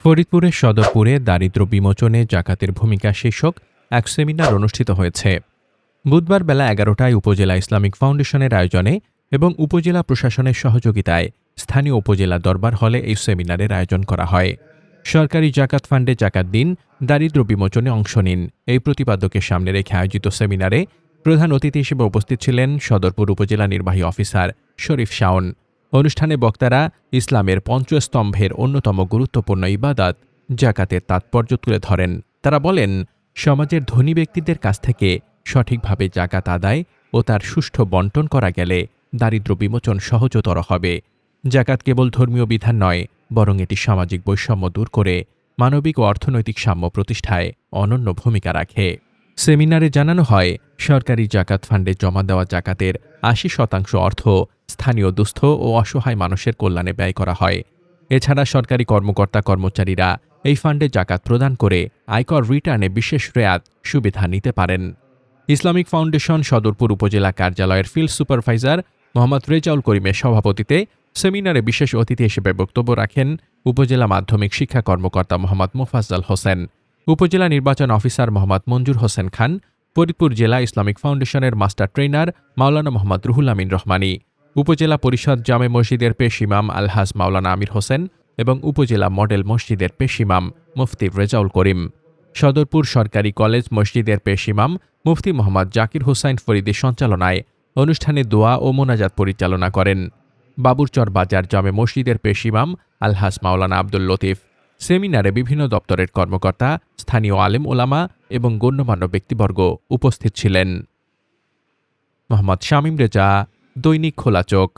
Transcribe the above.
ফরিদপুরের সদরপুরে দারিদ্র্য বিমোচনে জাকাতের ভূমিকা শীর্ষক এক সেমিনার অনুষ্ঠিত হয়েছে। বুধবার বেলা ১১টায় উপজেলা ইসলামিক ফাউন্ডেশনের আয়োজনে এবং উপজেলা প্রশাসনের সহযোগিতায় স্থানীয় উপজেলা দরবার হলে এই সেমিনারের আয়োজন করা হয়। সরকারি জাকাত ফান্ডে জাকাত দিন, দারিদ্র্য বিমোচনে অংশ নিন, এই প্রতিপাদ্যকে সামনে রেখে আয়োজিত সেমিনারে প্রধান অতিথি হিসেবে উপস্থিত ছিলেন সদরপুর উপজেলা নির্বাহী অফিসার শরীফ শাওন। অনুষ্ঠানে বক্তারা ইসলামের পঞ্চস্তম্ভের অন্যতম গুরুত্বপূর্ণ ইবাদত জাকাতের তাৎপর্য তুলে ধরেন। তারা বলেন, সমাজের ধনী ব্যক্তিদের কাছ থেকে সঠিকভাবে জাকাত আদায় ও তার সুষ্ঠু বণ্টন করা গেলে দারিদ্র্য বিমোচন সহজতর হবে। জাকাত কেবল ধর্মীয় বিধান নয়, বরং এটি সামাজিক বৈষম্য দূর করে মানবিক ও অর্থনৈতিক সাম্য প্রতিষ্ঠায় অনন্য ভূমিকা রাখে। সেমিনারে জানানো হয়, সরকারি জাকাত ফান্ডে জমা দেওয়া জাকাতের ৮০% অর্থ স্থানীয় দুস্থ ও অসহায় মানুষের কল্যাণে ব্যয় করা হয়। এছাড়া সরকারি কর্মকর্তা কর্মচারীরা এই ফান্ডে জাকাত প্রদান করে আয়কর রিটার্নে বিশেষ রেয়াত সুবিধা নিতে পারেন। ইসলামিক ফাউন্ডেশন সদরপুর উপজেলা কার্যালয়ের ফিল্ড সুপারভাইজার মোহাম্মদ রেজাউল করিমের সভাপতিত্বে সেমিনারে বিশেষ অতিথি হিসেবে বক্তব্য রাখেন উপজেলা মাধ্যমিক শিক্ষা কর্মকর্তা মোহাম্মদ মোফাজ্জল হোসেন, উপজেলা নির্বাচন অফিসার মোহাম্মদ মঞ্জুর হোসেন খান, ফরিদপুর জেলা ইসলামিক ফাউন্ডেশনের মাস্টার ট্রেনার মাওলানা মোহাম্মদ রুহুল আমিন রহমানী, উপজেলা পরিষদ জামে মসজিদের পেশ ইমাম আলহাজ মাওলানা আমির হোসেন এবং উপজেলা মডেল মসজিদের পেশ ইমাম মুফতি রেজাউল করিম। সদরপুর সরকারি কলেজ মসজিদের পেশ ইমাম মুফতি মোহাম্মদ জাকির হোসাইন ফরিদির সঞ্চালনায় অনুষ্ঠানে দোয়া ও মোনাজাত পরিচালনা করেন। বাবুরচর বাজার জামে মসজিদের পেশ ইমাম আলহাজ মাওলানা আব্দুল লতিফ। সেমিনারে বিভিন্ন দপ্তরের কর্মকর্তা, স্থানীয় আলেম ওলামা এবং গণ্যমান্য ব্যক্তিবর্গ উপস্থিত ছিলেন। মোহাম্মদ শামীম রেজা, দৈনিক খোলা চোখ।